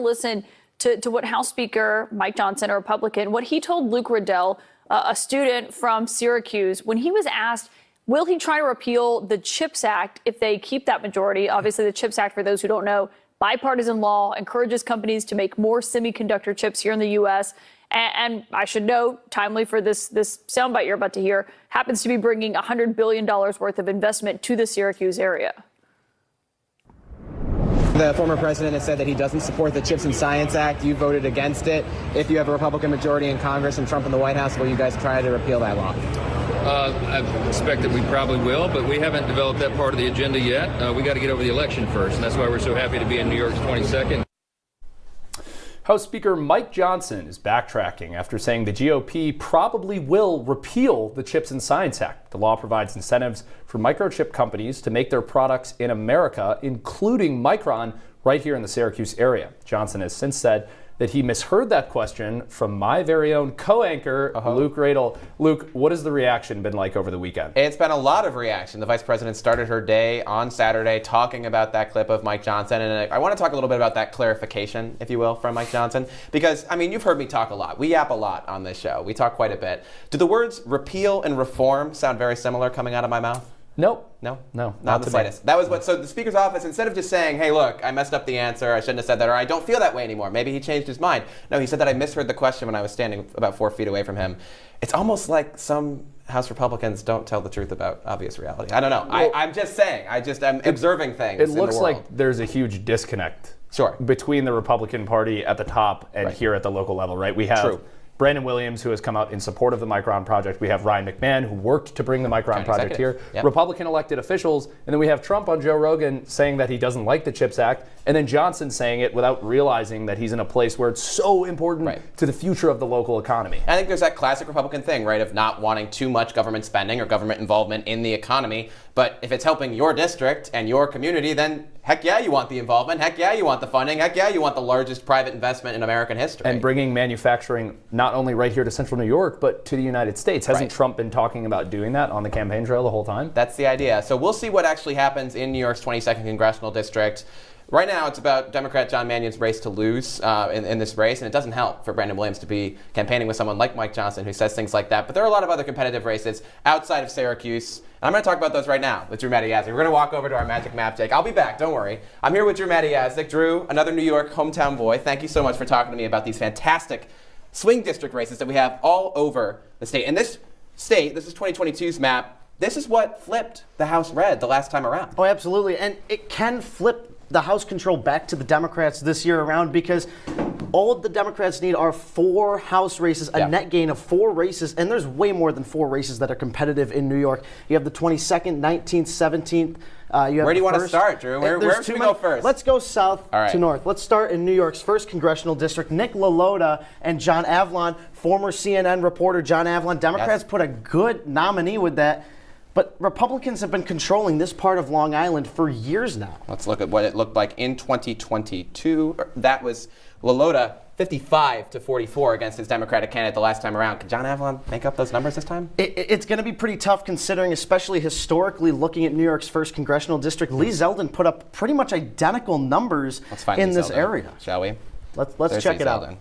listen to what House Speaker Mike Johnson, a Republican, what he told Luke Radel, a student from Syracuse, when he was asked, will he try to repeal the CHIPS Act if they keep that majority? Obviously, the CHIPS Act, for those who don't know, bipartisan law, encourages companies to make more semiconductor chips here in the U.S. And I should note, timely for this soundbite you're about to hear, happens to be bringing $100 billion worth of investment to the Syracuse area. The former president has said that he doesn't support the CHIPS and Science Act. You voted against it. If you have a Republican majority in Congress and Trump in the White House, will you guys try to repeal that law? I expect that we probably will, but we haven't developed that part of the agenda yet. We got to get over the election first, and that's why we're so happy to be in New York's 22nd. House Speaker Mike Johnson is backtracking after saying the GOP probably will repeal the CHIPS and Science Act. The law provides incentives for microchip companies to make their products in America, including Micron, right here in the Syracuse area. Johnson has since said that he misheard that question from my very own co-anchor, Luke Radel. Luke, what has the reaction been like over the weekend? It's been a lot of reaction. The vice president started her day on Saturday talking about that clip of Mike Johnson. And I want to talk a little bit about that clarification, if you will, from Mike Johnson. Because, I mean, you've heard me talk a lot. We yap a lot on this show. We talk quite a bit. Do the words repeal and reform sound very similar coming out of my mouth? Nope. No, not the slightest. That was what. So the Speaker's office, instead of just saying, "Hey, look, I messed up the answer. I shouldn't have said that," or "I don't feel that way anymore," maybe he changed his mind. No, he said that I misheard the question when I was standing about 4 feet away from him. It's almost like some House Republicans don't tell the truth about obvious reality. I don't know. Well, I'm just saying. I'm observing things. It looks like there's a huge disconnect. Sure. Between the Republican Party at the top and here at the local level, right? We have Brandon Williams, who has come out in support of the Micron project. We have Ryan McMahon, who worked to bring the Micron project here. Yep. Republican elected officials. And then we have Trump on Joe Rogan saying that he doesn't like the CHIPS Act. And then Johnson saying it without realizing that he's in a place where it's so important to the future of the local economy. I think there's that classic Republican thing, right, of not wanting too much government spending or government involvement in the economy. But if it's helping your district and your community, then heck yeah, you want the involvement. Heck yeah, you want the funding. Heck yeah, you want the largest private investment in American history. And bringing manufacturing not only right here to Central New York, but to the United States. Hasn't Trump been talking about doing that on the campaign trail the whole time? That's the idea. So we'll see what actually happens in New York's 22nd Congressional District. Right now, it's about Democrat John Maynion's race to lose in this race, and it doesn't help for Brandon Williams to be campaigning with someone like Mike Johnson who says things like that. But there are a lot of other competitive races outside of Syracuse, and I'm going to talk about those right now with Drew Matyasik. We're going to walk over to our magic map, Jake. I'll be back, don't worry. I'm here with Drew Matyasik. Drew, another New York hometown boy, thank you so much for talking to me about these fantastic swing district races that we have all over the state. And this state, this is 2022's map, this is what flipped the House red the last time around. Oh, absolutely, and it can flip the House control back to the Democrats this year around because all the Democrats need are 4 House races, a net gain of 4 races, and there's way more than 4 races that are competitive in New York. You have the 22nd, 19th, 17th. Where do you want to start, Drew? Where should we go first? Let's go south to north. Let's start in New York's 1st congressional district. Nick LaLota and John Avlon, former CNN reporter John Avlon. Democrats put a good nominee with that. But Republicans have been controlling this part of Long Island for years now. Let's look at what it looked like in 2022. That was LaLota 55-44 against his Democratic candidate the last time around. Can John Avlon make up those numbers this time? It's going to be pretty tough considering, especially historically looking at New York's 1st congressional district. Lee Zeldin put up pretty much identical numbers in this area. Shall we? Let's check it out.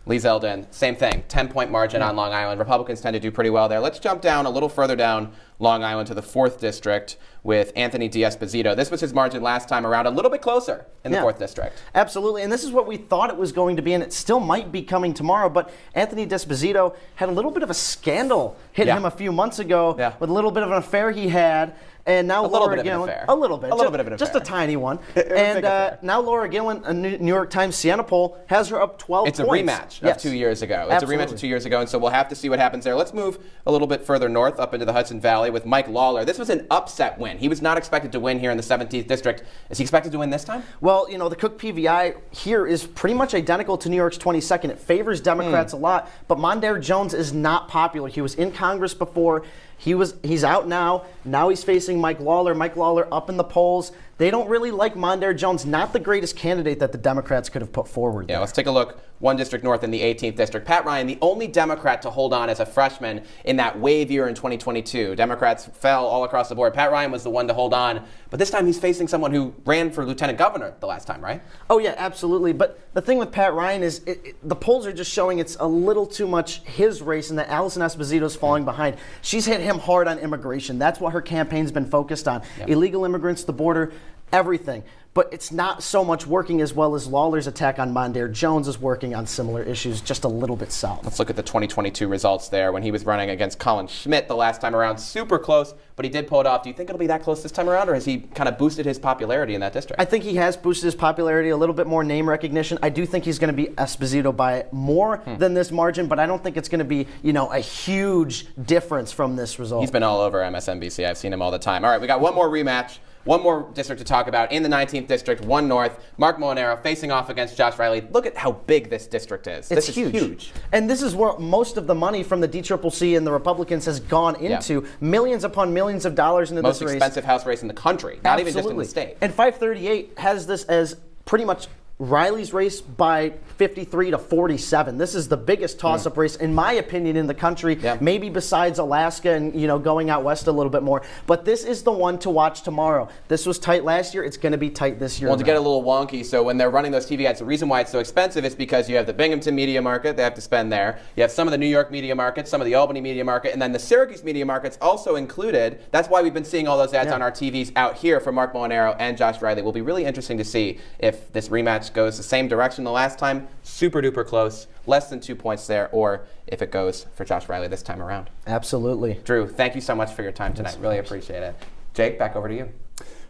Lee Zeldin, same thing, 10-point margin on Long Island. Republicans tend to do pretty well there. Let's jump down a little further down Long Island to the 4th District with Anthony D'Esposito. This was his margin last time around, a little bit closer in the 4th District. Absolutely, and this is what we thought it was going to be, and it still might be coming tomorrow, but Anthony D'Esposito had a little bit of a scandal hit him a few months ago with a little bit of an affair he had. And now Laura Gillen, a little bit of an affair. Just a tiny one. And now Laura Gillen, a New York Times Siena poll, has her up 12 points. It's a rematch of 2 years ago. It's a rematch of 2 years ago, and so we'll have to see what happens there. Let's move a little bit further north up into the Hudson Valley with Mike Lawler. This was an upset win. He was not expected to win here in the 17th District. Is he expected to win this time? Well, you know, the Cook PVI here is pretty much identical to New York's 22nd. It favors Democrats a lot, but Mondaire Jones is not popular. He was in Congress before. He's out now. Now he's facing Mike Lawler. Mike Lawler up in the polls. they don't really like Mondaire Jones, not the greatest candidate that the Democrats could have put forward. Yeah, let's take a look. One district north in the 18th district. Pat Ryan, the only Democrat to hold on as a freshman in that wave year in 2022. Democrats fell all across the board. Pat Ryan was the one to hold on, but this time he's facing someone who ran for lieutenant governor the last time, right? Oh yeah, absolutely. But the thing with Pat Ryan is the polls are just showing it's a little too much his race and that Allison Esposito's falling behind. She's hit him hard on immigration. That's what her campaign's been focused on. Yep. Illegal immigrants, the border, everything. But it's not so much working as well as Lawler's attack on Mondaire Jones is working on similar issues, just a little bit south. Let's look at the 2022 results there when he was running against Colin Schmidt the last time around. Super close, but he did pull it off. Do you think it'll be that close this time around, or has he kind of boosted his popularity in that district? I think he has boosted his popularity, a little bit more name recognition. I do think he's going to be Esposito by more than this margin, but I don't think it's going to be, a huge difference from this result. He's been all over MSNBC. I've seen him all the time. All right, we got one more rematch. One more district to talk about in the 19th district, one north. Mark Molinaro facing off against Josh Riley. Look at how big this district is. It's this huge. Is huge. And this is where most of the money from the DCCC and the Republicans has gone into. Millions upon millions of dollars into this race. Most expensive House race in the country, not even just in the state. And 538 has this as pretty much Riley's race by 53 to 47. This is the biggest toss-up race, in my opinion, in the country, maybe besides Alaska and, going out west a little bit more. But this is the one to watch tomorrow. This was tight last year. It's going to be tight this year. Well, to get a little wonky, so when they're running those TV ads, the reason why it's so expensive is because you have the Binghamton media market they have to spend there. You have some of the New York media markets, some of the Albany media market, and then the Syracuse media market's also included. That's why we've been seeing all those ads on our TVs out here for Mark Molinaro and Josh Riley. It will be really interesting to see if this rematch goes the same direction the last time, super duper close, less than 2 points there, or if it goes for Josh Riley this time around. Absolutely. Drew, thank you so much for your time tonight. Really appreciate it. Jake, back over to you.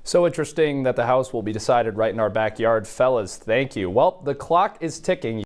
So interesting that the House will be decided right in our backyard. Fellas, thank you. Well, the clock is ticking.